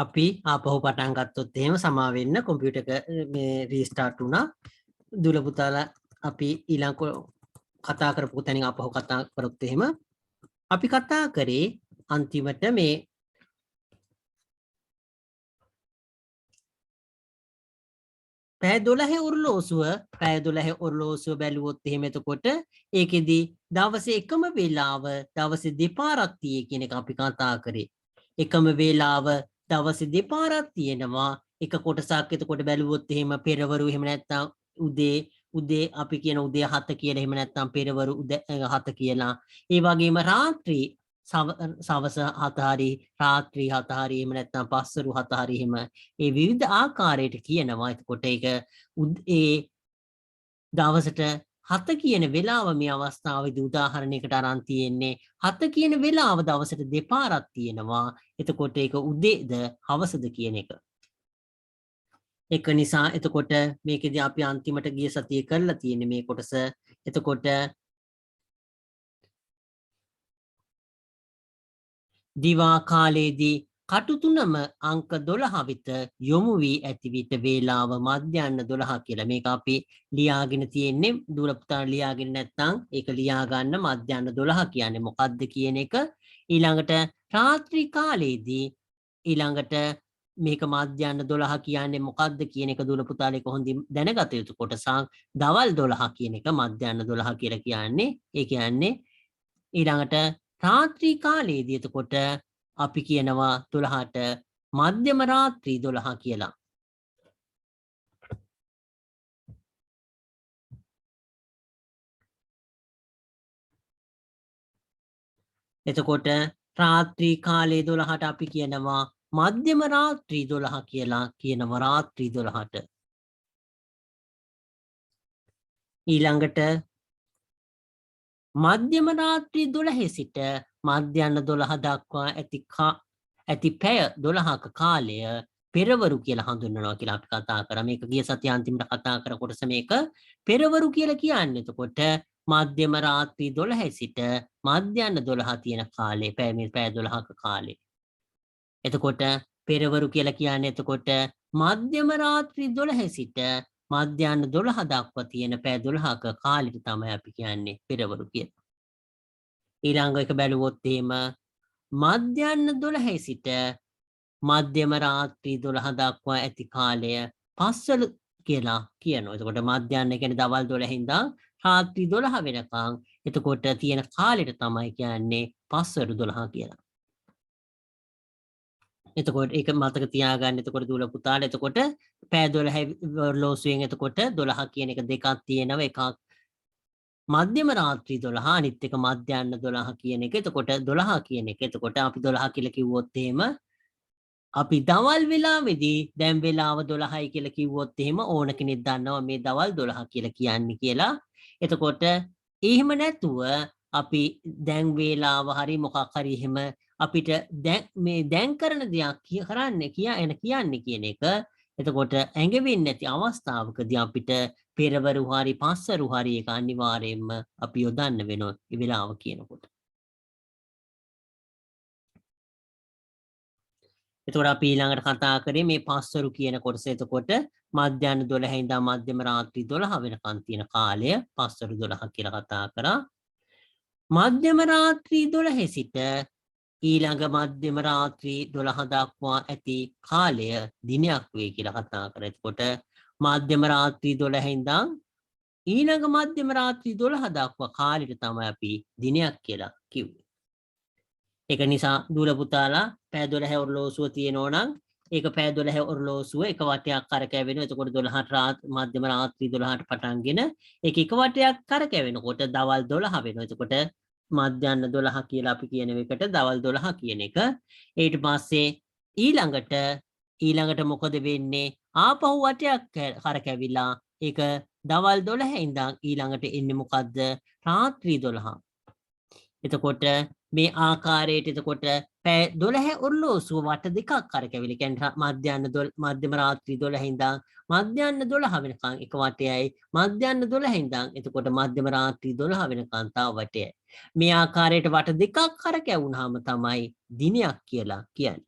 අපි ආපහු පටන් ගත්තොත් එහෙම සමා වෙන්න කම්පියුටර් එක මේ රීස්ටාර්ට් වුණා. දුල පුතාලා අපි ඊළඟ කතා කරපු තැනින් ආපහු කතා කරොත් එහෙම අපි කතා කරේ අන්තිමට මේ පැය 12 ඔරලෝසුව බැලුවොත් එහෙම එතකොට ඒකෙදි දවසේ එකම වේලාව දවසේ දෙපාරක් tie කියන එක අපි කතා කරේ. එකම වේලාව දවසේ දෙපාරක් තියෙනවා. එක කොටසක් එතකොට බැලුවොත් එහෙම පෙරවරු එහෙම නැත්නම් උදේ අපි කියන උදේ 7 කියලා එහෙම නැත්නම් පෙරවරු උදේ 7 කියලා. ඒ වගේම රාත්‍රී සවස 7 හරි රාත්‍රී 7 හරි එහෙම නැත්නම් පස්වරු 7 හරි එහෙම ඒ විවිධ ආකාරයට කියනවා. එතකොට ඒක ඒ දවසට 7 කියන වෙලාව මේ අවස්ථාවේදී උදාහරණයකට අරන් තියෙන්නේ 7 කියන වෙලාව දවසට දෙපාරක් තියෙනවා. එතකොට ඒක උදේද හවසද කියන එක. ඒක නිසා එතකොට මේකෙදී අපි අන්තිමට ගිය සතියේ කරලා තියෙන්නේ මේ කොටස. එතකොට දිවා කාලයේදී කටු තුනම අංක 12 විත යොමු වී ඇති විට වේලාව මධ්‍යහ්න 12 කියලා. මේක අපි ලියාගෙන තියෙන්නේ දුර පුතා ලියාගෙන නැත්නම් ඒක ලියා ගන්න මධ්‍යහ්න 12 කියන්නේ මොකක්ද කියන එක. ඊළඟට රාත්‍රී කාලයේදී ඊළඟට මේක මධ්‍යහ්න 12 කියන්නේ මොකක්ද කියන එක දුර පුතාලේ කොහොමද දැනගත යුතු කොටසක්. දවල් 12 කියන එක මධ්‍යහ්න 12 කියලා කියන්නේ. ඒ කියන්නේ ඊළඟට රාත්‍රී කාලයේදී එතකොට අපි කියනවා 12ට මධ්‍යම රාත්‍රී 12 කියලා. එතකොට රාත්‍රී කාලයේ 12ට අපි කියනවා මධ්‍යම රාත්‍රී 12 කියලා කියනවා රාත්‍රී 12ට. ඊළඟට මධ්‍යම රාත්‍රී 12 සිට මධ්‍යහ්න 12 දක්වා ඇති පැය 12ක කාලය පෙරවරු කියලා හඳුන්වනවා කියලා අපි කතා කරා. මේක ගිය සතිය අන්තිමට කතා කර කොටස මේක පෙරවරු කියලා කියන්නේ. එතකොට මධ්‍යම රාත්‍රී 12 සිට මධ්‍යහ්න 12 තියෙන කාලේ පැය 12ක කාලේ. එතකොට පෙරවරු කියලා කියන්නේ එතකොට මධ්‍යම රාත්‍රී 12 සිට මධ්‍යහ්න 12 දක්වා තියෙන පැය 12ක කාලෙට තමයි අපි කියන්නේ පෙරවරු කියලා. ඊළඟ එක බැලුවොත් එහෙම මධ්‍යහ්න 12 සිට මධ්‍යම රාත්‍රී 12 දක්වා ඇති කාලය පස්වරු කියලා කියනවා. එතකොට මධ්‍යහ්න කියන්නේ දවල් 12 ඉඳන් රාත්‍රී 12 වෙනකන්. එතකොට තියෙන කාලෙට තමයි කියන්නේ පස්වරු 12 කියලා. එතකොට ඒක මතක තියාගන්න. එතකොට දුල පුතාලා එතකොට පැය 12 ඔරලෝසුවෙන් එතකොට 12 කියන එක දෙකක් තියෙනවා. එකක් මධ්‍යම රාත්‍රී 12 අනිත් එක මධ්‍යහ්න 12 කියන එක. එතකොට 12 කියන එක. එතකොට අපි 12 කියලා කිව්වොත් එහෙම අපි දවල් වෙලාවේදී දැන් වෙලාව 12යි කියලා කිව්වොත් එහෙම ඕන කෙනෙක් දන්නවා මේ දවල් 12 කියලා කියන්නේ කියලා. එතකොට එහෙම නැතුව අපි දැන් වේලාව හරි මොකක් හරි එහෙම අපිට දැන් කරන දෙයක් කියන්නේ කියන එක. එතකොට ඇඟෙන්නේ නැති අවස්ථාවකදී අපිට පෙරවරු හරි පස්වරු හරි ඒක අනිවාර්යයෙන්ම අපි යොදන්න වෙනවා ඒ වෙලාව කියනකොට. එතකොට අපි ඊළඟට කතා කරේ මේ පස්වරු කියන කොටස. එතකොට මධ්‍යහ්න 12 ඉඳන් මධ්‍යම රාත්‍රී 12 වෙනකන් තියෙන කාලය පස්වරු 12 කියලා කතා කරා. මධ්‍යම රාත්‍රී 12 සිට ඊළඟ මධ්‍යම රාත්‍රී 12 දක්වා ඇති කාලය දිනයක් වේ කියලා කතා කරා. එතකොට මධ්‍යම රාත්‍රී 12 ඉඳන් ඊළඟ මධ්‍යම රාත්‍රී 12 දක්වා කාලෙට තමයි අපි දිනයක් කියලා කිව්වේ. ඒක නිසා දුල පුතාලා පැය 12 ඔරලෝසුව තියෙනවා නම් ඒක පැය 12 ඔරලෝසුව එක වටයක් කරකැවෙනවා. එතකොට 12ට මධ්‍යම රාත්‍රී 12ට පටන්ගෙන ඒක එක වටයක් කරකැවෙනකොට දවල් 12 වෙනවා. එතකොට මධ්‍යහ්න 12 කියලා අපි කියන එකට දවල් 12 කියන එක. ඊට පස්සේ ඊළඟට මොකද වෙන්නේ? ආපහු වටයක් කරකැවිලා ඒක දවල් 12 ඉඳන් ඊළඟට එන්නේ මොකද්ද? රාත්‍රී 12. එතකොට මේ ආකාරයට එතකොට පැය 12 ඔරලෝසුව වට දෙකක් කරකැවිලි. කියන්නේ මධ්‍යම රාත්‍රී 12 ඉඳන් මධ්‍යහ්න 12 වෙනකන් එක වටයයි. මධ්‍යහ්න 12 ඉඳන් එතකොට මධ්‍යම රාත්‍රී 12 වෙනකන් තව වටයයි. මේ ආකාරයට වට දෙකක් කරකැවුනහම තමයි දිනයක් කියලා කියන්නේ.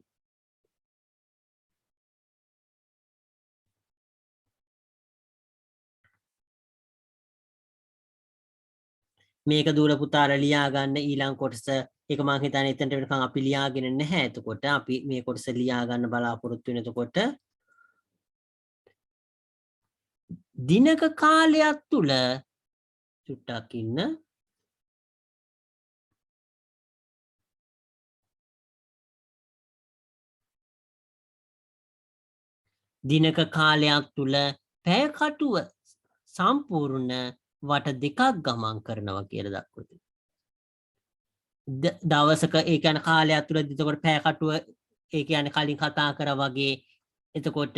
මේක දූල පුතාලා ලියා ගන්න ඊළඟ කොටස ඒක මම හිතන්නේ එතනට වෙනකන් අපි ලියාගෙන නැහැ. එතකොට අපි මේ කොටස ලියා ගන්න බලාපොරොත්තු වෙන එතකොට දිනක කාලයක් තුල චුට්ටක් ඉන්න දිනක කාලයක් තුල පැය කටුව සම්පූර්ණ වට දෙකක් ගමන් කරනවා කියලා දක්වති. දවසක ඒ කියන්නේ කාලයක් තුල එතකොට පැය කටුව ඒ කියන්නේ කලින් කතා කරා වගේ එතකොට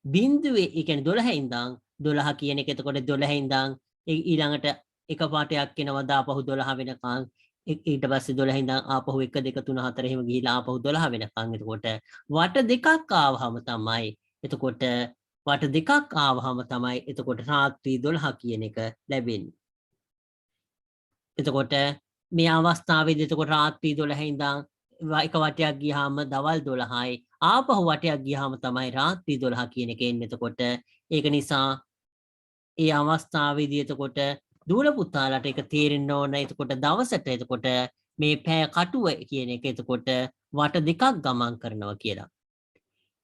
බිඳුවේ ඒ කියන්නේ 12 ඉඳන් 12 කියන එක එතකොට 12 ඉඳන් ඊළඟට එක පාටයක් එනවා දාපහු 12 වෙනකන් ඊට පස්සේ 12 ඉඳන් ආපහු 1 2 3 4 එහෙම ගිහිලා ආපහු 12 වෙනකන් එතකොට වට දෙකක් ආවහම තමයි එතකොට වට දෙකක් ආවහම තමයි එතකොට රාත්‍රී 12 කියන එක ලැබෙන්නේ. එතකොට මේ අවස්ථාවේදී එතකොට රාත්‍රී 12 ඉඳන් එක වටයක් ගියාම දවල් 12යි ආපහු වටයක් ගියාම තමයි රාත්‍රී 12 කියන එක එන්නේ. එතකොට ඒක නිසා ඒ අවස්ථාවේදී එතකොට දූල පුතාලට ඒක තේරෙන්න ඕන. එතකොට දවසට එතකොට මේ පෑ කටුව කියන එක එතකොට වට දෙකක් ගමන් කරනවා කියලා.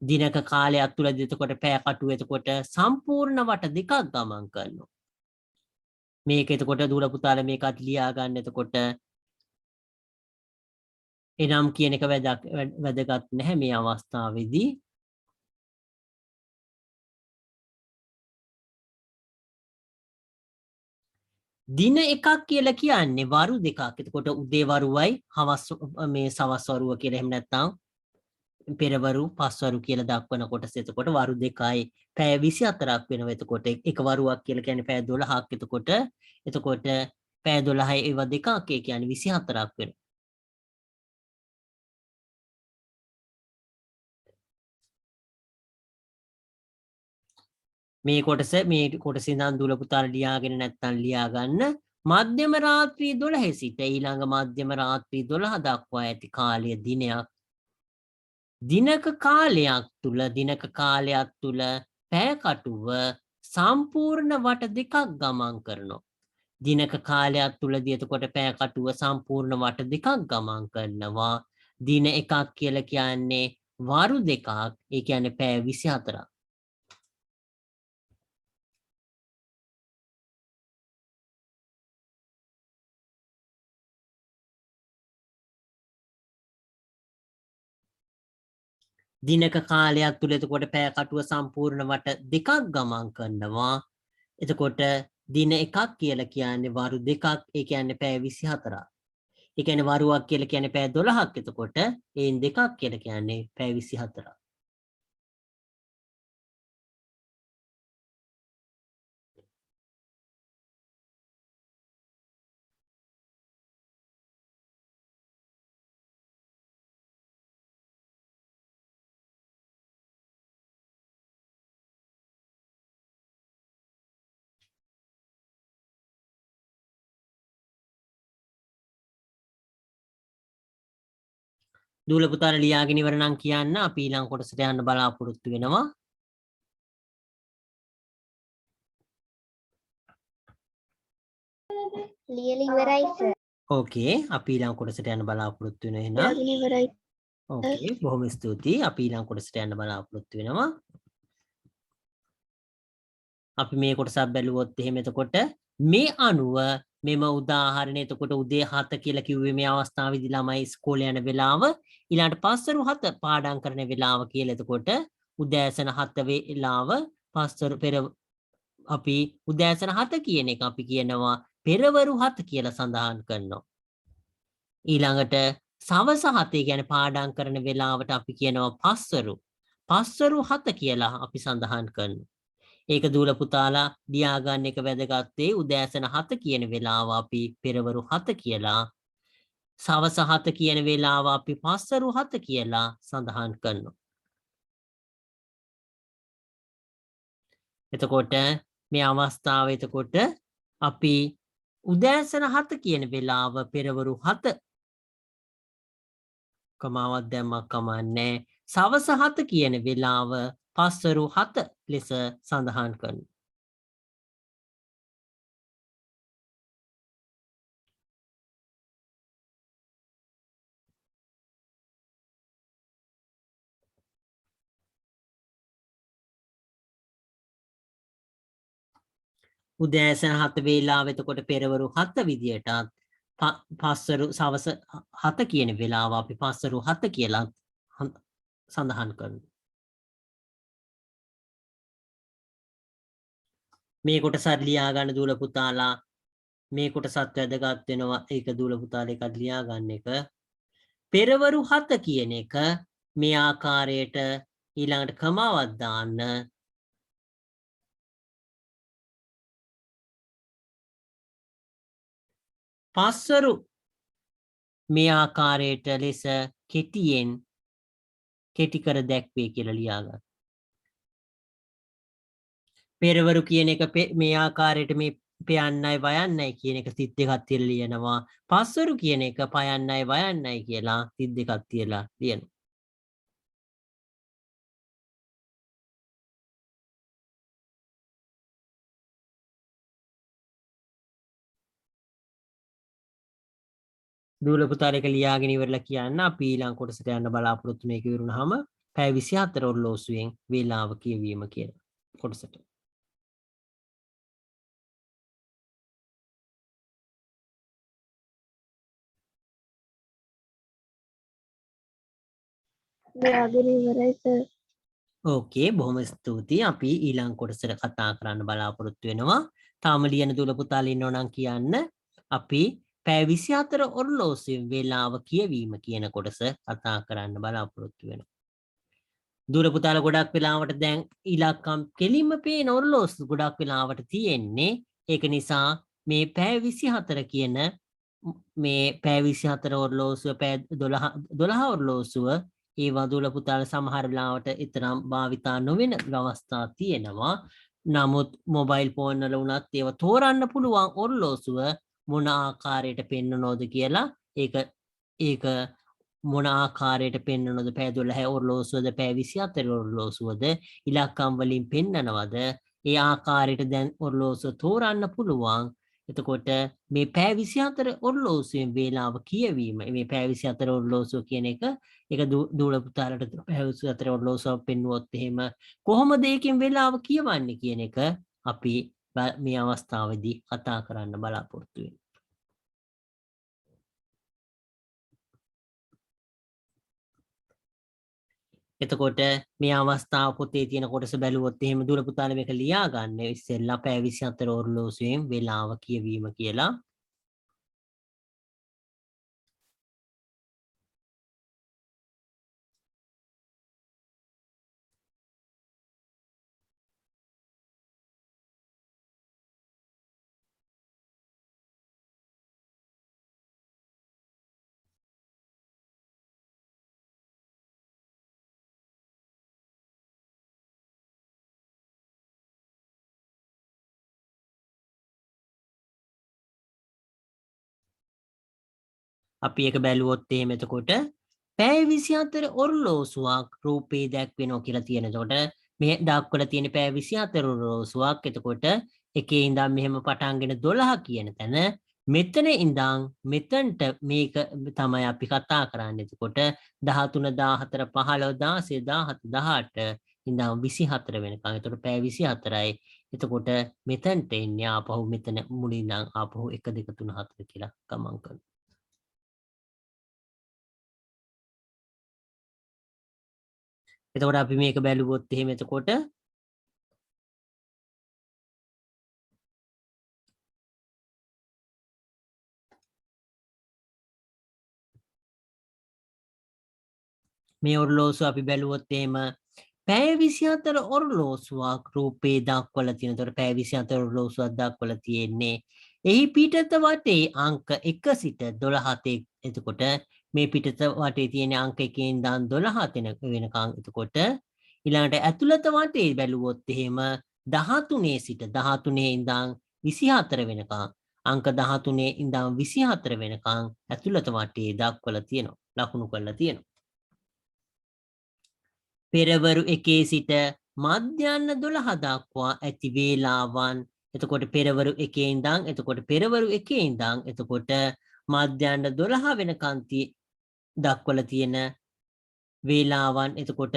දිනක කාලයක් තුලදී එතකොට පෑ කටුව එතකොට සම්පූර්ණ වට දෙකක් ගමන් කරනවා. මේක එතකොට දූල පුතාලා මේකත් ලියා ගන්න. එතකොට එනම් කියන එක වැදගත් නැහැ මේ අවස්ථාවේදී. දින එකක් කියලා කියන්නේ වරු දෙකක්. එතකොට උදේ වරුවයි හවස් මේ සවස් වරුව කියලා එහෙම නැත්නම් පෙරවරු පස්වරු කියලා දක්වන කොටස එතකොට වරු දෙකයි පැය 24ක් වෙනවා. එතකොට එක වරුවක් කියලා කියන්නේ පැය 12ක්. එතකොට පැය 12යි ඒව දෙකක් ඒ කියන්නේ 24ක් වෙනවා. මේ කොටස ඉඳන් දුල පුතාලා ලියාගෙන නැත්නම් ලියා ගන්න. මධ්‍යම රාත්‍රී 12 සිට ඊළඟ මධ්‍යම රාත්‍රී 12 දක්වා ඇති කාලය දිනයක්. දිනක කාලයක් තුල පැය කටුව සම්පූර්ණ වට දෙකක් ගමන් කරනවා. දිනක කාලයක් තුලදී එතකොට පැය කටුව සම්පූර්ණ වට දෙකක් ගමන් කරනවා. දින එකක් කියලා කියන්නේ වරු දෙකක්. ඒ කියන්නේ පැය 24ක්. දිනක කාලයක් තුල එතකොට පැය කටුව සම්පූර්ණ වට දෙකක් ගමන් කරනවා. එතකොට දින එකක් කියලා කියන්නේ වරු දෙකක්. ඒ කියන්නේ පැය 24ක්. ඒ කියන්නේ වරුවක් කියලා කියන්නේ පැය 12ක්. එතකොට ඒන් දෙකක් කියලා කියන්නේ පැය 24ක්. දූල පුතාලා ලියාගෙන ඉවර නම් කියන්න අපි ඊළඟ කොටසට යන්න බලාපොරොත්තු වෙනවා. ලියලා ඉවරයි සර්. ඕකේ අපි ඊළඟ කොටසට යන්න බලාපොරොත්තු වෙනවා එහෙනම්. ඉවරයි. ඕකේ බොහොම ස්තුතියි. අපි ඊළඟ කොටසට යන්න බලාපොරොත්තු වෙනවා. අපි මේ කොටසක් බැලුවොත් එහෙම එතකොට මේ අනුව මෙම උදාහරණය එතකොට උදේ 7 කියලා කිව්වේ මේ අවස්ථාවේදී ළමයි ඉස්කෝලේ යන වෙලාව ඊළඟට පස්වරු 7 පාඩම් කරන වෙලාව කියලා එතකොට උදෑසන 7 වෙලාව පස්වරු පෙර අපි උදෑසන 7 කියන එක අපි කියනවා පෙරවරු 7 කියලා සඳහන් කරනවා. ඊළඟට සවස 7 කියන්නේ පාඩම් කරන වෙලාවට අපි කියනවා පස්වරු 7 කියලා අපි සඳහන් කරනවා. ඒක දූල පුතාලා ලියා ගන්න එක වැදගත් උදෑසන 7 කියන වෙලාව අපි පෙරවරු 7 කියලා සවස 7 කියන වෙලාව අපි පස්වරු 7 කියලා සඳහන් කරනවා. එතකොට මේ අවස්ථාව එතකොට අපි උදෑසන 7 කියන වෙලාව පෙරවරු 7 කමාවක් දැම්මක් කමන්නේ සවස 7 කියන වෙලාව පස්වරු 7 ලෙස සඳහන් කරනවා. උදෑසන 7 වේලාව එතකොට පෙරවරු 7 විදියටත් පස්වරු සවස 7 කියන වේලාව අපි පස්වරු 7 කියලා සඳහන් කරනවා. මේ කොටස ලියා ගන්න දූල පුතාලා මේ කොටසත් වැදගත් වෙනවා. ඒක දූල පුතාලා එකක් ලියා ගන්න එක. පෙරවරු 7 කියන එක මේ ආකාරයට ඊළඟට කමාවක් දාන්න. පස්වරු මේ ආකාරයට ලෙස කෙටියෙන් කෙටි කර දැක්වේ කියලා ලියා ගන්න. පෙරවරු කියන එක මේ ආකාරයට මේ පයන්නයි වයන්නයි කියන එක සිත් දෙකක් තියලා ලියනවා. පස්වරු කියන එක පයන්නයි වයන්නයි කියලා සිත් දෙකක් තියලා ලියනවා. දූල පුතාලා එක ලියාගෙන ඉවරලා කියන්න අපි ඊළඟ කොටසට යන්න බලාපොරොත්තු මේක ඉවරුනහම පැය 24 ඔරලෝසුවෙන් වේලාව කියවීම කියන කොටසට. ලියාගෙන ඉවරයි සර්. ඕකේ බොහොම ස්තුතියි. අපි ඊළඟ කොටසට කතා කරන්න බලාපොරොත්තු වෙනවා. තාම ලියන දූල පුතාලා ඉන්නෝ නම් කියන්න. අපි පැය 24 ඔරලෝසුවෙන් වේලාව කියවීම කියන කොටස කතා කරන්න බලාපොරොත්තු වෙනවා. දූල පුතාලා ගොඩක් වෙලාවට දැන් ඉලක්කම් කෙලින්ම පේන ඔරලෝසු ගොඩක් වෙලාවට තියෙන්නේ. ඒක නිසා මේ පැය 24 කියන මේ පැය 24 ඔරලෝසුව පැය 12 ඔරලෝසුව ඒවා දූල පුතාලා සමහර වෙලාවට ඊතරම් භාවිතා නොවන අවස්ථා තියෙනවා. නමුත් මොබයිල් ෆෝන් වල උනත් ඒවා තෝරන්න පුළුවන් ඔරලෝසුව මොන ආකාරයට පෙන්වනවද කියලා ඒක මොන ආකාරයට පෙන්වනවද පැය 12 ඔරලෝසුවද පැය 24 ඔරලෝසුවද ඉලක්කම් වලින් පෙන්නනවද ඒ ආකාරයට දැන් ඔරලෝසුව තෝරන්න පුළුවන්. එතකොට මේ පැය 24 ඔරලෝසුවෙන් වේලාව කියවීම මේ පැය 24 ඔරලෝසුව කියන එක ඒක දූල පුතාලට පැය 24 ඔරලෝසුව පෙන්වුවොත් එහෙම කොහොමද ඒකෙන් වේලාව කියවන්නේ කියන එක අපි මේ අවස්ථාවේදී කතා කරන්න බලාපොරොත්තු වෙනවා. එතකොට මේ අවස්ථාව පොතේ තියෙන කොටස බැලුවොත් එහෙම දූල පුතාලා මේක ලියා ගන්න ඉස්සෙල්ලා පැය 24 ඔරලෝසුවෙන් වේලාව කියවීම කියලා. අපි එක බැලුවොත් එහෙම එතකොට පැය 24 ඔරලෝසුවක් රූපේ දැක්වෙනවා කියලා තියෙන. එතකොට මේ දක්වලා තියෙන පැය 24 ඔරලෝසුවක්. එතකොට එකේ ඉඳන් මෙහෙම පටන්ගෙන 12 කියන තැන මෙතන ඉඳන් මෙතනට මේක තමයි අපි කතා කරන්නේ. එතකොට 13 14 15 16 17 18 ඉඳන් 24 වෙනකන්. එතකොට පැය 24යි. එතකොට මෙතනට එන්නේ ආපහු මෙතන මුලින් ඉඳන් ආපහු 1 2 3 4 කියලා ගමන් කරනවා. එතකොට අපි මේක බැලුවොත් එහෙම එතකොට මේ ඔරලෝසුව අපි බැලුවොත් එහෙම පැය 24 ඔරලෝසුවක් රූපේ දක්වලා තියෙන. එතකොට පැය 24 ඔරලෝසුවක් දක්වලා තියෙන්නේ. එහි පිටත වටේ අංක 1 සිට 12 එතකොට මේ පිටත වටේ තියෙන අංක 1 ඉඳන් 12 වෙනකන්. එතකොට ඊළඟට ඇතුළත වටේ බැලුවොත් එහෙම 13 සිට 13 ඉඳන් 24 වෙනකන් අංක 13 ඉඳන් 24 වෙනකන් ඇතුළත වටේ දක්වලා තියෙනවා. ලකුණු කරලා තියෙනවා. පෙරවරු 1 සිට මධ්‍යහ්න 12 දක්වා ඇති වේලාවන්. එතකොට පෙරවරු 1 ඉඳන් එතකොට පෙරවරු 1 ඉඳන් එතකොට මධ්‍යහ්න 12 වෙනකන් දක්වලා තියෙන වේලාවන්. එතකොට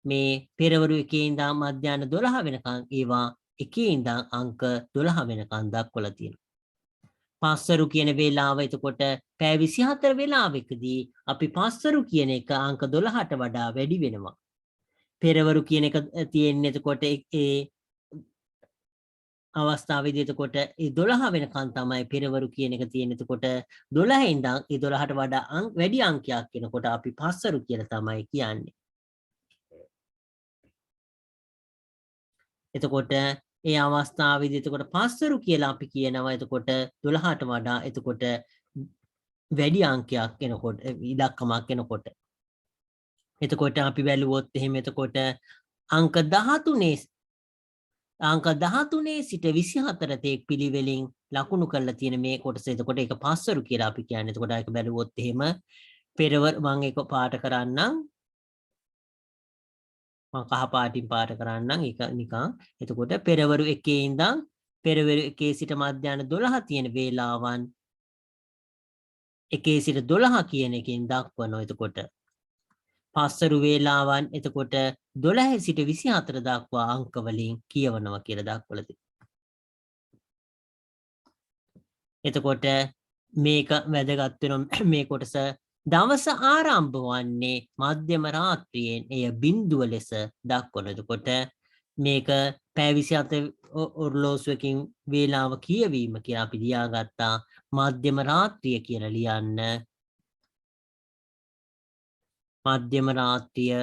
මේ පෙරවරු 1 ඉඳන් මධ්‍යහ්න 12 වෙනකන් ඒවා 1 ඉඳන් අංක 12 වෙනකන් දක්වලා තියෙනවා. පස්වරු කියන වේලාව එතකොට පැය 24 වේලාවකදී අපි පස්වරු කියන එක අංක 12ට වඩා වැඩි වෙනවා. පෙරවරු කියන එක තියෙන්නේ එතකොට ඒ අවස්ථාවේදී එතකොට ඒ 12 වෙනකන් තමයි පෙරවරු කියන එක තියෙන්නේ. එතකොට 12 ඉඳන් ඒ 12ට වඩා වැඩි අංකයක් කියනකොට අපි පස්වරු කියලා තමයි කියන්නේ. එතකොට ඒ අවස්ථාවේදී එතකොට පස්වරු කියලා අපි කියනවා. එතකොට 12ට වඩා එතකොට වැඩි අංකයක් එනකොට ඉලක්කමක් එනකොට. එතකොට අපි බැලුවොත් එහෙම එතකොට අංක 13 සිට 24 තෙක් පිළිවෙලින් ලකුණු කරලා තියෙන මේ කොටස එතකොට ඒක පස්වරු කියලා අපි කියන්නේ. එතකොට ඒක බැලුවොත් එහෙම පෙරවර මම ඒක පාට කරන්නම්. මම කහ පාටින් පාට කරන්නම් ඒක නිකන්. එතකොට පෙරවරු 1 ඉඳන් පෙරවරු 1 සිට මධ්‍යහන 12 තියෙන වේලාවන් 1 සිට 12 කියන එකෙන් දක්වනවා. එතකොට පස්වරු වේලාවන් එතකොට 12 සිට 24 දක්වා අංක වලින් කියවනවා කියලා දක්වලා තියෙනවා. එතකොට මේක වැදගත් වෙන මේ කොටස දවස ආරම්භ වන්නේ මධ්‍යම රාත්‍රියෙන් එය බිඳුව ලෙස දක්වනවා. එතකොට මේක පැය 27 ඔරලෝසුවකින් වේලාව කියවීම කියලා අපි ලියාගත්තා. මධ්‍යම රාත්‍රිය කියලා ලියන්න. මධ්‍යම රාත්‍රිය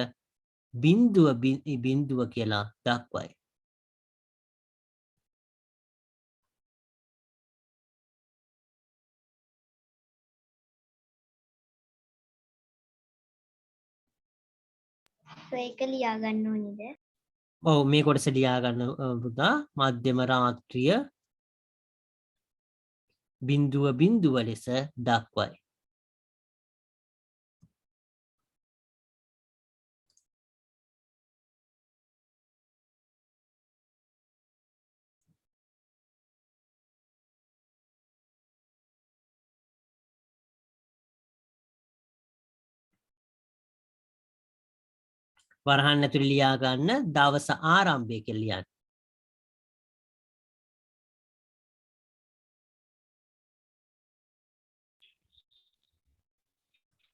බිඳුව කියලා දක්වයි. ඒක ලියා ගන්න ඕනේද? ඔව් මේ කොටස ලියා ගන්න පුතා. මධ්‍යම රාත්‍රිය බිඳුව ලෙස දක්වයි. වරහන් ඇතුලේ ලියා ගන්න දවස ආරම්භය කියලා ලියන්න.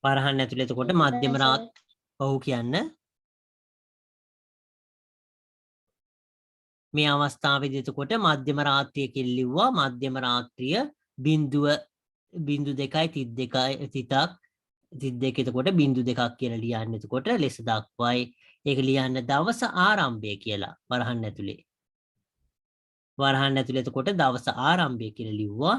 වරහන් ඇතුලේ එතකොට මධ්‍යම ඔව් කියන්න. මේ අවස්ථාවේදී එතකොට මධ්‍යම රාත්‍රිය කියලා ලිව්වා. මධ්‍යම රාත්‍රිය බිඳුව 2.32 එතකොට 0.2 කියලා ලියන්න. එතකොට ලෙස දක්වයි. ඒක ලියන්න දවස ආරම්භය කියලා වරහන් ඇතුලේ. වරහන් ඇතුලේ එතකොට දවස ආරම්භය කියලා ලිව්වා.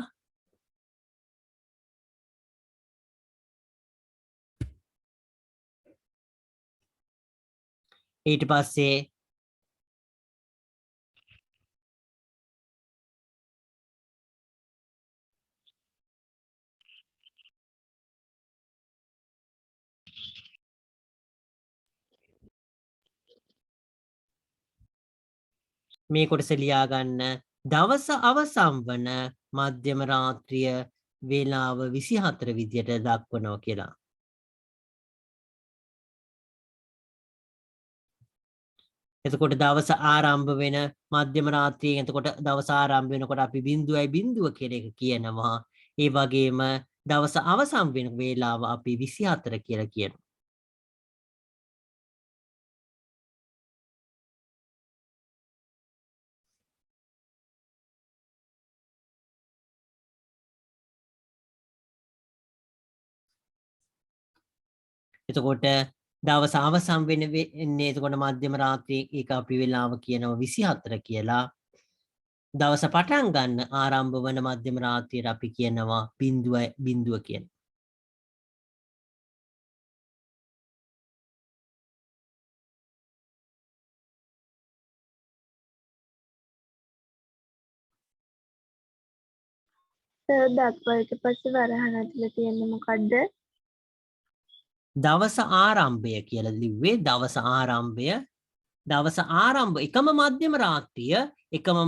ඊට පස්සේ මේ කොටස ලියා ගන්න දවස අවසන් වන මධ්‍යම රාත්‍රිය වේලාව 24 විදියට දක්වනවා කියලා. එතකොට දවස ආරම්භ වෙන මධ්‍යම රාත්‍රියෙන් එතකොට දවස ආරම්භ වෙනකොට අපි 0.0 කියන එක කියනවා. ඒ වගේම දවස අවසන් වෙන වේලාව අපි 24 කියලා කියනවා. එතකොට දවස අවසන් වෙන්නේ එතකොට මධ්‍යම රාත්‍රියේ ඒක අපි වේලාව කියනවා 24 කියලා. දවස පටන් ගන්න ආරම්භ වන මධ්‍යම රාත්‍රියට අපි කියනවා 0.0 කියන. දක්වලට පස්සේ වරහන් ඇතුලේ තියෙන්නේ මොකද්ද? දවස ආරම්භය කියලා ලිව්වේ. දවස ආරම්භ එකම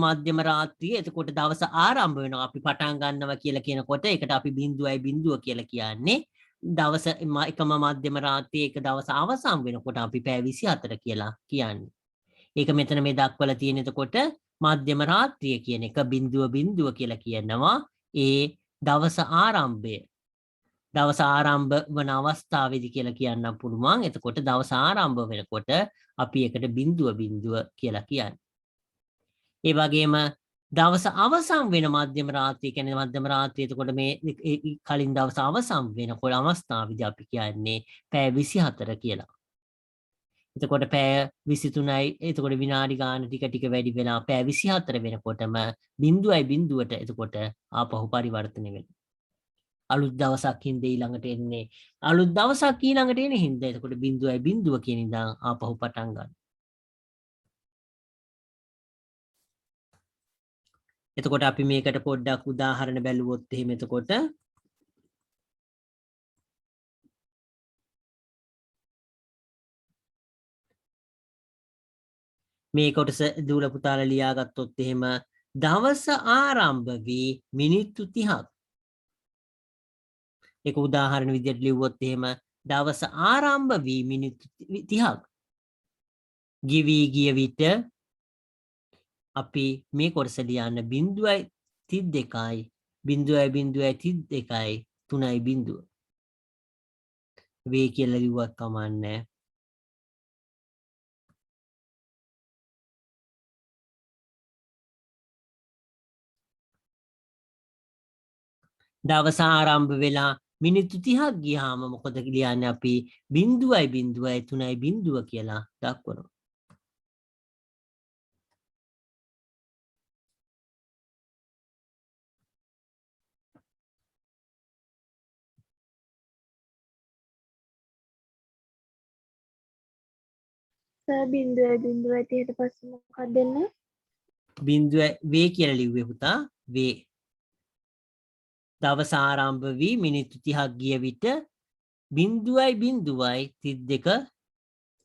මධ්‍යම රාත්‍රිය එතකොට දවස ආරම්භ වෙනවා අපි පටන් ගන්නවා කියලා කියනකොට ඒකට අපි 0.0 කියලා කියන්නේ. දවස එකම මධ්‍යම රාත්‍රියේ එක දවස අවසන් වෙනකොට අපි පැය 24 කියලා කියන්නේ. ඒක මෙතන මේ දක්වලා තියෙන එතකොට මධ්‍යම රාත්‍රිය කියන එක බිඳුව බිඳුව කියලා කියනවා ඒ දවස ආරම්භය. දවස ආරම්භ වන අවස්ථාවේදී කියලා කියන්න පුළුවන්. එතකොට දවස ආරම්භ වෙනකොට අපි එකට බිඳුව බිඳුව කියලා කියන්නේ. ඒ වගේම දවස අවසන් වෙන මධ්‍යම රාත්‍රිය කියන්නේ මධ්‍යම රාත්‍රිය. එතකොට මේ කලින් දවස අවසන් වෙනකොට අවස්ථාවේදී අපි කියන්නේ පැය 24 කියලා. එතකොට පැය 23යි. එතකොට විනාඩි ගාන ටික ටික වැඩි වෙලා පැය 24 වෙනකොටම බිඳුවයි බිඳුවට එතකොට ආපහු පරිවර්තනය වෙනවා. අලුත් දවසක් හින්දා ඊළඟට එන්නේ. අලුත් දවසක් ඊළඟට එන හින්දා එතකොට බිඳුවයි බිඳුව කියන ඉඳන් ආපහු පටන් ගන්නවා. එතකොට අපි මේකට පොඩ්ඩක් උදාහරණ බැලුවොත් එහෙම එතකොට මේ කොටස දූල පුතාලා ලියාගත්තොත් එහෙම දවස ආරම්භ වී මිනිත්තු 30ක්. ඒක උදාහරණ විදිහට ලිව්වොත් එහෙම දවස ආරම්භ වී මිනිත්තු 30ක්. ගිවි ගිය විට අපි මේ කොටස ලියන්න 0.32යි 0.32යි 3යි බිඳුව. වේ කියලා ලිව්වත් කමන්නේ. දවස ආරම්භ වෙලා මිනිත්තු 30ක් ගියාම මොකද ලියන්නේ අපි 0.0යි 3යි බිඳුව කියලා දක්වනවා. සර් බිඳුවයි ඊට පස්සේ මොකක්ද දෙන්නේ? බිඳුව වේ කියලා ලිව්වේ පුතා වේ. දවස ආරම්භ වී මිනිත්තු 30ක් ගිය විට 0.032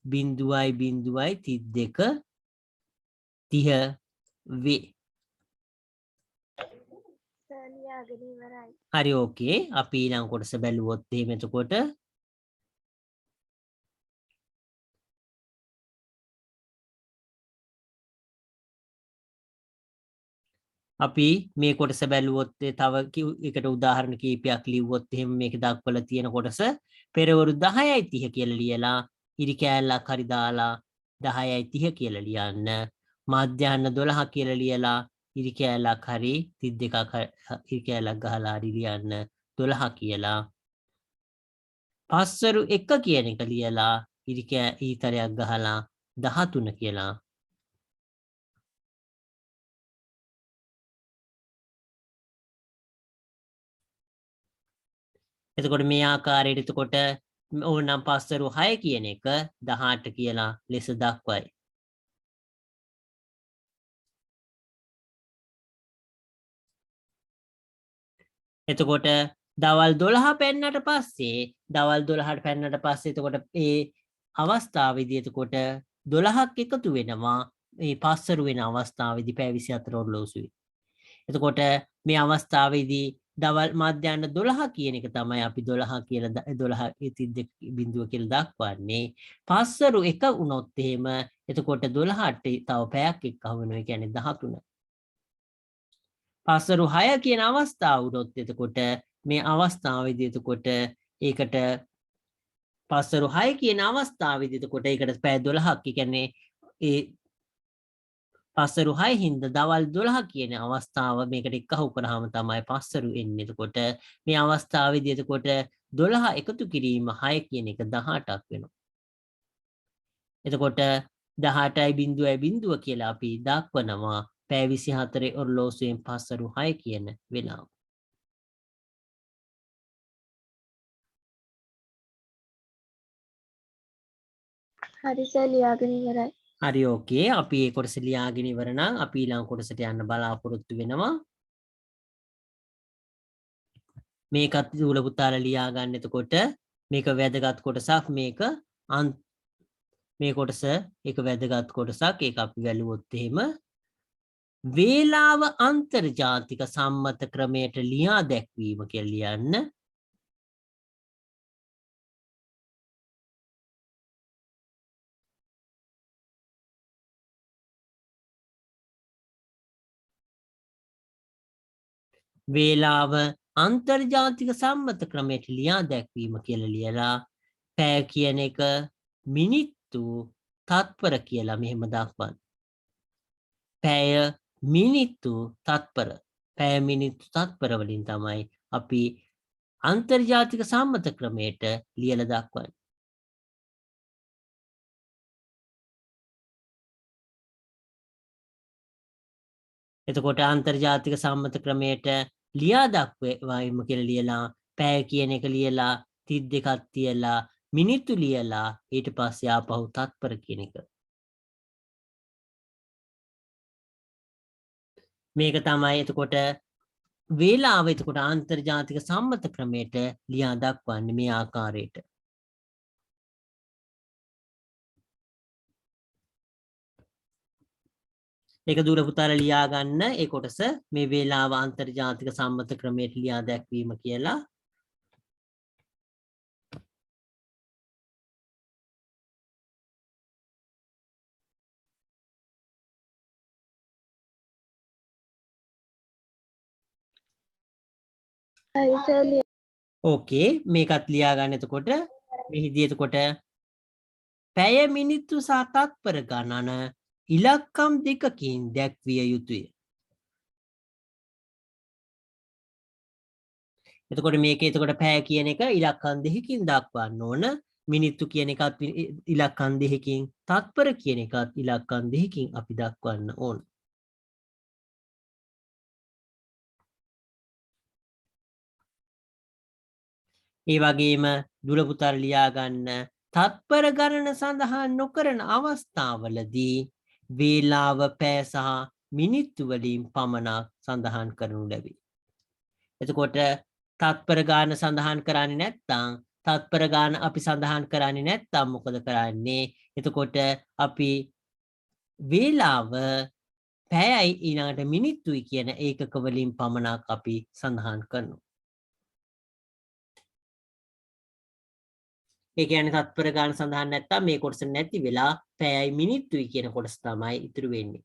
0.032 30 වේ. සර් ලියාගෙන ඉවරයි. හරි ඕකේ. අපි ඊළඟ කොටස බැලුවොත් එහෙම එතකොට අපි මේ කොටස බැලුවොත් තව එකට උදාහරණ කීපයක් ලිව්වොත් එහෙම මේක දක්වලා තියෙන කොටස පෙරවරු 10යි 30 කියලා ලියලා ඉරි කෑල්ලක් හරි දාලා 10යි 30 කියලා ලියන්න. මධ්‍යහන 12 කියලා ලියලා ඉරි කෑල්ලක් හරි 32ක් ඉරි කෑල්ලක් ගහලා හරි ලියන්න 12 කියලා. පස්වරු 1 කියන එක ලියලා ඊතරයක් ගහලා 13 කියලා. එතකොට මේ ආකාරයට එතකොට ඕනම් පස්වරු 6 කියන එක 18 කියලා ලෙස දක්වයි. එතකොට දවල් 12 පැන්නට පස්සේ දවල් 12ට පැන්නට පස්සේ එතකොට ඒ අවස්ථාවේදී එතකොට 12ක් එකතු වෙනවා මේ පස්වරු වෙන අවස්ථාවේදී පැය 24 ඔරලෝසුවේ. එතකොට මේ අවස්ථාවේදී දවල් මධ්‍යහන 12 කියන එක තමයි අපි 12 කියලා 12 32 බිඳුව කියලා දක්වන්නේ. පස්වරු 1 වුණොත් එහෙම එතකොට 12ට තව පැයක් එක්ක වෙනවා. ඒ කියන්නේ 13. පස්වරු 6 කියන අවස්ථාව වුණොත් එතකොට මේ අවස්ථාවේදී එතකොට ඒකට පස්වරු 6 කියන අවස්ථාවේදී එතකොට ඒකට පැය 12ක් කියන්නේ ඒ පස්වරු 6 හින්දා දවල් 12 කියන අවස්ථාව මේකට එක්කහු කරාම තමයි පස්වරු එන්නේ. එතකොට මේ අවස්ථාවේදී එතකොට 12 එකතු කිරීම 6 කියන එක 18ක් වෙනවා. එතකොට 18යි බිඳුවයි බිඳුව කියලා අපි දක්වනවා පැය 24 ඔරලෝසුවෙන් පස්වරු 6 කියන වෙලාව. හරි සර් ලියාගෙන ඉවරයි. හරි ඕකේ. අපි මේ කොටස ලියාගෙන ඉවර නම් අපි ඊළඟ කොටසට යන්න බලාපොරොත්තු වෙනවා. මේකත් දූල පුතාලා ලියා ගන්න. එතකොට මේක වැදගත් කොටසක්. මේ කොටස එක වැදගත් කොටසක්. ඒක අපි වැළුවොත් එහෙම වේලාව අන්තර්ජාතික සම්මත ක්‍රමයට ලියා දැක්වීම කියලා ලියන්න. වේලාව අන්තර්ජාතික සම්මත ක්‍රමයට ලියා දැක්වීම කියලා ලියලා පැය කියන එක මිනිත්තු තත්පර කියලා මෙහෙම දක්වන්න. පැය මිනිත්තු තත්පර. පැය මිනිත්තු තත්පර වලින් තමයි අපි අන්තර්ජාතික සම්මත ක්‍රමයට ලියලා දක්වන්නේ. එතකොට අන්තර්ජාතික සම්මත ක්‍රමයට ලියා දක්වීම කියලා ලියලා පැය කියන එක ලියලා 32ක් තියලා මිනිත්තු ලියලා ඊට පස්සේ ආපහු තත්පර කියන එක. මේක තමයි එතකොට වේලාව එතකොට අන්තර්ජාතික සම්මත ක්‍රමයට ලියා දක්වන්නේ මේ ආකාරයට. ඒක දුර පුතාලා ලියා ගන්න ඒ කොටස මේ වේලාව අන්තර්ජාතික සම්මත ක්‍රමයට ලියා දැක්වීම කියලා. හරි සර් ඕකේ මේකත් ලියා ගන්න එතකොට මෙහිදී එතකොට පැය මිනිත්තු සහ තත්පර ගණන ඉලක්කම් දෙකකින් දැක්විය යුතුය. එතකොට මේකේ එතකොට පැය කියන එක ඉලක්කම් දෙකකින් දක්වන්න ඕන. මිනිත්තු කියන එකත් ඉලක්කම් දෙකකින්, තත්පර කියන එකත් ඉලක්කම් දෙකකින් අපි දක්වන්න ඕන. ඒ වගේම දුර පුතල් ලියා ගන්න තත්පර ගණන සඳහන් නොකරන අවස්ථාවලදී වේලාව පැය සහ මිනිත්තු වලින් පමණක් සඳහන් කරනු ලැබේ. එතකොට තත්පර ගාන සඳහන් කරන්නේ නැත්නම් තත්පර ගාන අපි සඳහන් කරන්නේ නැත්නම් මොකද කරන්නේ? එතකොට අපි වේලාව පැයයි ඊළඟට මිනිත්තුයි කියන ඒකක වලින් පමණක් අපි සඳහන් කරනවා. ඒ කියන්නේ තත්පර ගාන සඳහන් නැත්නම් මේ කොටස නැති වෙලා පැයයි මිනිත්තුයි කියන කොටස තමයි ඉතුරු වෙන්නේ.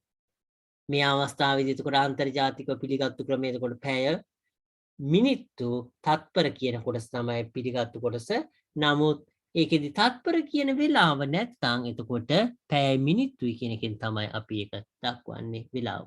මේ අවස්ථාවේදී එතකොට අන්තර්ජාතික පිළිගත්තු ක්‍රමය එතකොට පැය මිනිත්තු තත්පර කියන කොටස තමයි පිළිගත්තු කොටස. නමුත් ඒකෙදි තත්පර කියන වෙලාව නැත්නම් එතකොට පැයයි මිනිත්තුයි කියන එකෙන් තමයි අපි ඒක දක්වන්නේ වෙලාව.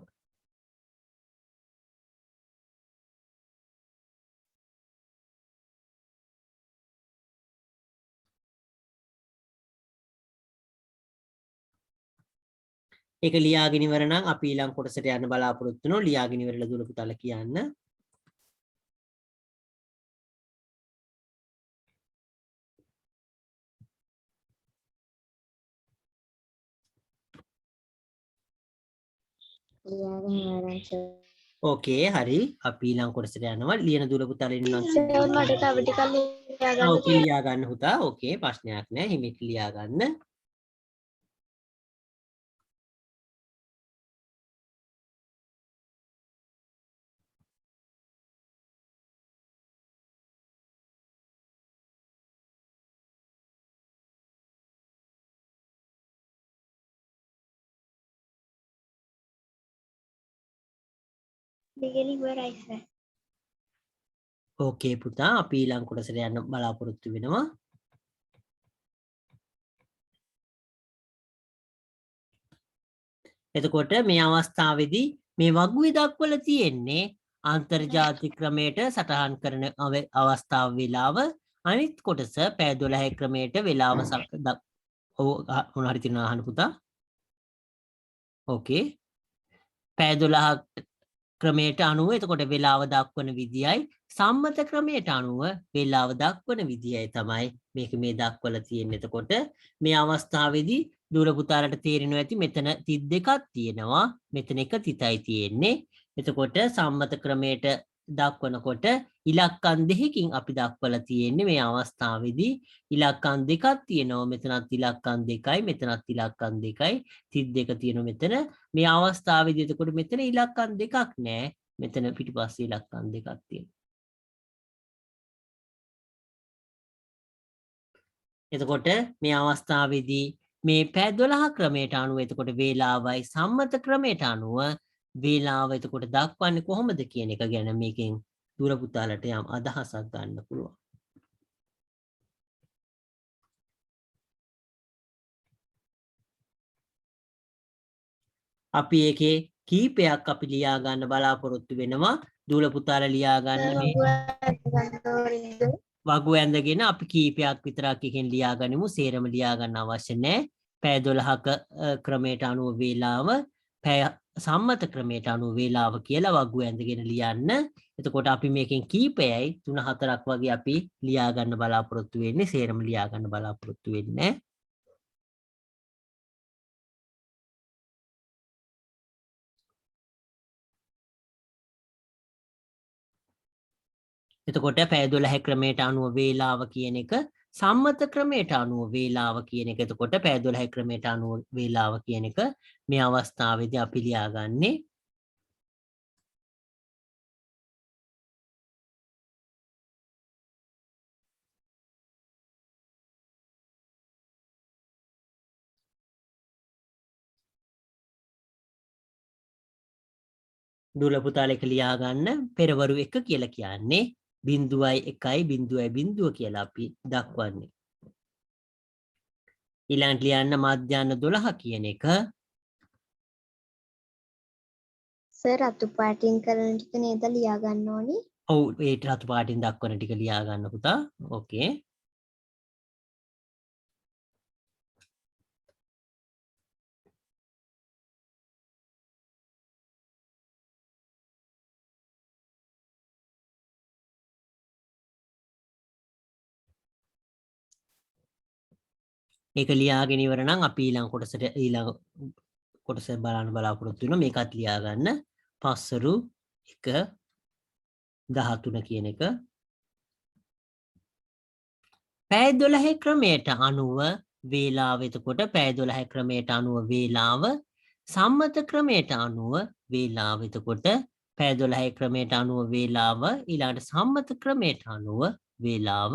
ඒක ලියාගෙන ඉවර නම් අපි ඊළඟ කොටසට යන්න බලාපොරොත්තු වෙනවා. ලියාගෙන ඉවරලා දුර පුතාලා කියන්න. ඕකේ හරි අපි ඊළඟ කොටසට යනවා. ලියන දුර පුතාලා ඉන්නවා. සර් මට තව ටිකක් ලියා ගන්න ඕකේ ලියා ගන්න පුතා. ඕකේ ප්‍රශ්නයක් නැහැ. හිමිට ලියා ගන්න. දෙකෙන් ඉවරයි සර්. ඕකේ පුතා අපි ඊළඟ කොටසට යන්න බලාපොරොත්තු වෙනවා. එතකොට මේ අවස්ථාවේදී මේ වගුවේ දක්වලා තියෙන්නේ අන්තර්ජාතික ක්‍රමයට සටහන් කරන අවස්ථාව වේලාව අනිත් කොටස පැය 12 ක්‍රමයට වේලාව මොන හරි තියෙනවා අහන්න පුතා. ඕකේ පැය 12 ක්‍රමයට අනුව එතකොට වේලාව දක්වන විදියයි සම්මත ක්‍රමයට අනුව වේලාව දක්වන විදියයි තමයි මේක මේ දක්වලා තියෙන්නේ. එතකොට මේ අවස්ථාවේදී දුර පුතාලට තේරෙනවා ඇති මෙතන 32ක් තියෙනවා මෙතන එක තිතයි තියෙන්නේ. එතකොට සම්මත ක්‍රමයට දක්වනකොට ඉලක්කම් දෙකකින් අපි දක්වලා තියෙන්නේ මේ අවස්ථාවේදී ඉලක්කම් දෙකක් තියෙනවා මෙතනත් ඉලක්කම් දෙකයි මෙතනත් ඉලක්කම් දෙකයි 32 තියෙනවා මෙතන මේ අවස්ථාවේදී එතකොට මෙතන ඉලක්කම් දෙකක් නෑ මෙතන පිටිපස්සේ ඉලක්කම් දෙකක් තියෙනවා. එතකොට මේ අවස්ථාවේදී මේ පැය 12 ක්‍රමයට අනුව එතකොට වේලාවයි සම්මත ක්‍රමයට අනුව වේලාව එතකොට දක්වන්නේ කොහොමද කියන එක ගැන මේකෙන් දුර පුතාලට යම් අදහසක් ගන්න පුළුවන්. අපි ඒකේ කීපයක් අපි ලියා ගන්න බලාපොරොත්තු වෙනවා. දූල පුතාලා ලියා ගන්න මේ වගු ඇඳගෙන අපි කීපයක් විතරක් එකෙන් ලියා ගනිමු. සේරම ලියා ගන්න අවශ්‍ය නැහැ. පැය 12ක ක්‍රමයට අනුව වේලාව, පැය සම්මත ක්‍රමයට අනුව වේලාව කියලා වගු ඇඳගෙන ලියන්න. එතකොට අපි මේකෙන් කීපයයි 3-4ක් වගේ අපි ලියා ගන්න බලාපොරොත්තු වෙන්නේ. සේරම ලියා ගන්න බලාපොරොත්තු වෙන්නේ. එතකොට පැය 12 ක්‍රමයට අනුව වේලාව කියන එක සම්මත ක්‍රමයට අනුව වේලාව කියන එක. එතකොට පැය 12 ක්‍රමයට අනුව වේලාව කියන එක මේ අවස්ථාවේදී අපි ලියාගන්නේ. දුල පුතාලා එක ලියාගන්න. පෙරවරු 1 කියලා කියන්නේ 0.1.0 කියලා අපි දක්වන්නේ. ඊළඟට ලියන්න මධ්‍යහ්න 12 කියන එක. සර් අතු පාටින් කරන ටික නේද ලියා ගන්න ඕනි? ඔව් ඒ රතු පාටින් දක්වන ටික ලියා ගන්න පුතා. ඕකේ. ඒක ලියාගෙන ඉවර නම් අපි ඊළඟ කොටස බලන්න බලාපොරොත්තු වෙනවා. මේකත් ලියා ගන්න. පස්වරු 1:13 කියන එක. පැය 12 ක්‍රමයට අනුව වේලාව. එතකොට පැය 12 ක්‍රමයට අනුව වේලාව, සම්මත ක්‍රමයට අනුව වේලාව. එතකොට පැය 12 ක්‍රමයට අනුව වේලාව, ඊළඟට සම්මත ක්‍රමයට අනුව වේලාව.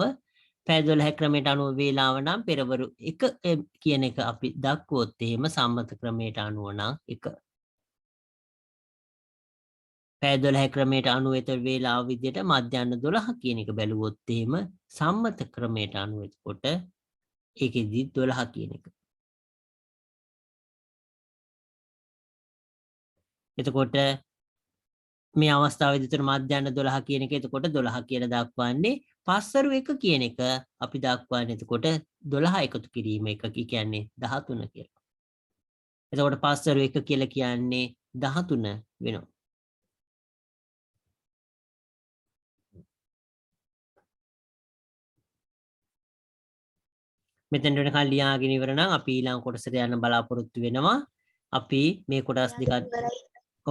පැය 12 ක්‍රමයට අනුව වේලාව නම් පෙරවරු 1 කියන එක අපි දක්වුවොත් එහෙම සම්මත ක්‍රමයට අනුව නම් 1. පැය 12 ක්‍රමයට අනුව ඒතර වේලාව විදියට මධ්‍යහ්න 12 කියන එක බැලුවොත් එහෙම සම්මත ක්‍රමයට අනුව එතකොට ඒකෙදි 12 කියන එක. එතකොට මේ අවස්ථාවේදී ඒතර මධ්‍යහ්න 12 කියන එක එතකොට 12 කියලා දක්වන්නේ. පස්වරු 1 කියන එක අපි දක්වන්නේ එතකොට 12 එකතු කිරීම එක කියන්නේ 13 කියලා. එතකොට පස්වරු 1 කියලා කියන්නේ 13 වෙනවා. මෙතෙන් වෙනකන් ලියාගෙන ඉවර නම් අපි ඊළඟ කොටසට යන්න බලාපොරොත්තු වෙනවා. අපි මේ කොටස් දෙකත්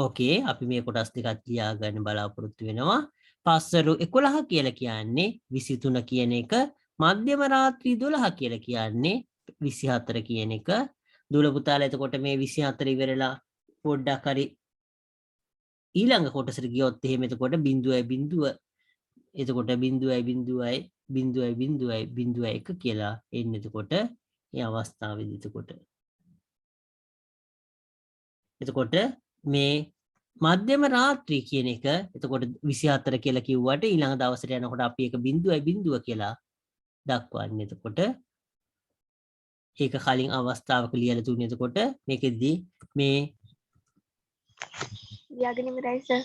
ඕකේ අපි මේ කොටස් දෙකත් ලියා ගන්න බලාපොරොත්තු වෙනවා. පස්වරු 11 කියලා කියන්නේ 23 කියන එක, මධ්‍යම රාත්‍රී 12 කියලා කියන්නේ 24 කියන එක. දුල පුතාලා එතකොට මේ 24 ඉවරලා පොඩ්ඩක් හරි ඊළඟ කොටසට ගියොත් එහෙම එතකොට 0.0 එතකොට 0.0.0.0.1 කියලා එන්නේ. එතකොට මේ අවස්ථාවේදී එතකොට මේ මධ්‍යම රාත්‍රී කියන එක එතකොට 24 කියලා කිව්වට ඊළඟ දවසට යනකොට අපි ඒක 0.0 කියලා දක්වන්නේ. එතකොට ඒක කලින් අවස්ථාවක ලියලා තුනේ. එතකොට මේකෙදි මේ ලියාගෙන ඉවරයි සර්.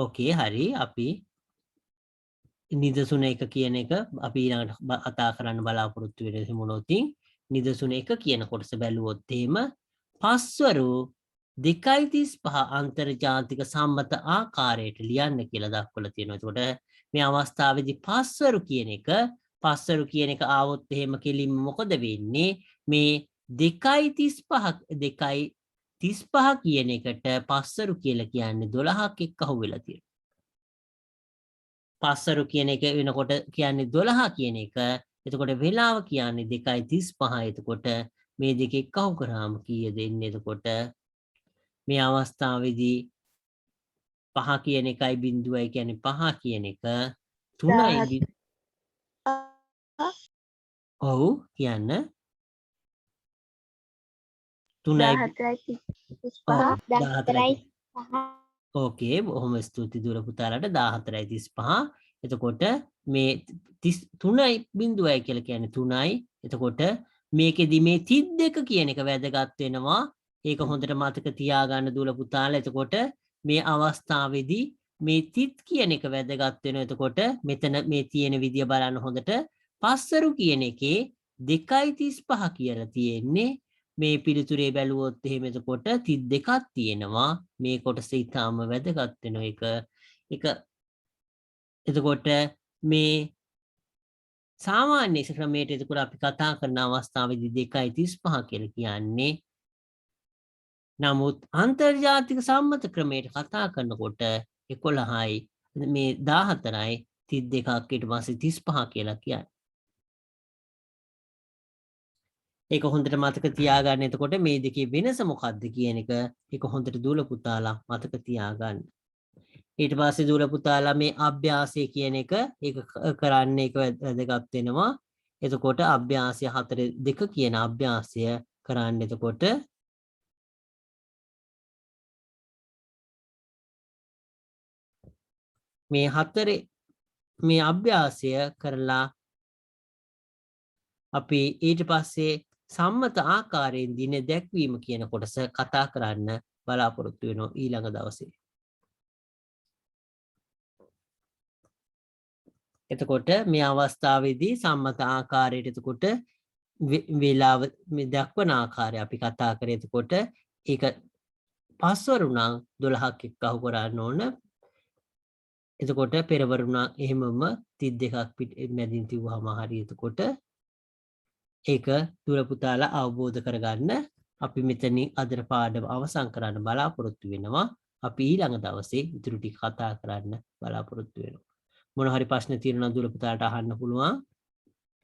ඕකේ හරි. අපි නිදසුන 1 කියන එක අපි ඊළඟට කතා කරන්න බලාපොරොත්තු වෙන මොනොතින් නිදසුන 1 කියන කොටස බැලුවොත් එහෙම පස්වරු 2:35 අන්තර්ජාතික සම්මත ආකාරයට ලියන්න කියලා දක්වලා තියෙනවා. එතකොට මේ අවස්ථාවේදී පස්වරු කියන එක ආවොත් එහෙම කෙලින්ම මොකද වෙන්නේ? මේ 2:35 කියන එකට පස්වරු කියලා කියන්නේ 12ක් එක්ක අහුවෙලා තියෙනවා. පස්වරු කියන එක වෙනකොට කියන්නේ 12 කියන එක. එතකොට වේලාව කියන්නේ 2:35. එතකොට මේ දෙක එක්ක අහු කරාම කීයද එන්නේ? එතකොට මේ අවස්ථාවේදී 5 කියන එකයි 0යි කියන්නේ 5 කියන එක 3යි. ඔව් කියන්න 3යි 14යි 35 14යි ඕකේ බොහොම ස්තුති දුර පුතාලට 14:35. එතකොට මේ 3යි බිඳුවයි කියලා කියන්නේ 3යි. එතකොට මේකෙදි මේ 32 කියන එක වැදගත් වෙනවා. ඒක හොඳට මතක තියාගන්න දුර පුතාලා. එතකොට මේ අවස්ථාවේදී මේ තිත් කියන එක වැදගත් වෙනවා. එතකොට මෙතන මේ තියෙන විදිය බලන්න හොඳට. පස්සරු කියන එකේ 2:35 කියලා තියෙන්නේ. මේ පිළිතුරේ බැලුවොත් එහෙම එතකොට 32ක් තියෙනවා. මේ කොටස ඊටාම වැදගත් වෙනවා. ඒක එතකොට මේ සාමාන්‍ය ක්‍රමයට එතකොට අපි කතා කරන අවස්ථාවේදී 2:35 කියලා කියන්නේ. නමුත් අන්තර්ජාතික සම්මත ක්‍රමයට කතා කරනකොට 11යි මේ 14යි 32ක් ඊට පස්සේ 35 කියලා කියන්නේ. ඒක හොඳට මතක තියාගන්න. එතකොට මේ දෙකේ වෙනස මොකක්ද කියන එක ඒක හොඳට දූල පුතාලා මතක තියාගන්න. ඊට පස්සේ දූල පුතාලා මේ අභ්‍යාසය කියන එක ඒක කරන්න එක වැදගත් වෙනවා. එතකොට අභ්‍යාසය 4 2 කියන අභ්‍යාසය කරන්න. එතකොට මේ 4 මේ අභ්‍යාසය කරලා අපි ඊට පස්සේ සම්මත ආකාරයෙන් දින දැක්වීම කියන කොටස කතා කරන්න බලාපොරොත්තු වෙනවා ඊළඟ දවසේ. එතකොට මේ අවස්ථාවේදී සම්මත ආකාරයට එතකොට වේලාව මේ දක්වන ආකාරය අපි කතා කරේ. එතකොට ඒක පස්වරු නම් 12ක් එක්ක අහු කරන්න ඕන. එතකොට පෙරවරු නම් එහෙමම 32ක් පිට මැදින් තියුවාම හරි. එතකොට ඒක දුර පුතාලා අවබෝධ කරගන්න. අපි මෙතනින් අදට පාඩම අවසන් කරන්න බලාපොරොත්තු වෙනවා. අපි ඊළඟ දවසේ ඉතුරු ටික කතා කරන්න බලාපොරොත්තු වෙනවා. මොන හරි ප්‍රශ්න තියෙනවා නම් දුර පුතාලට අහන්න පුළුවන්.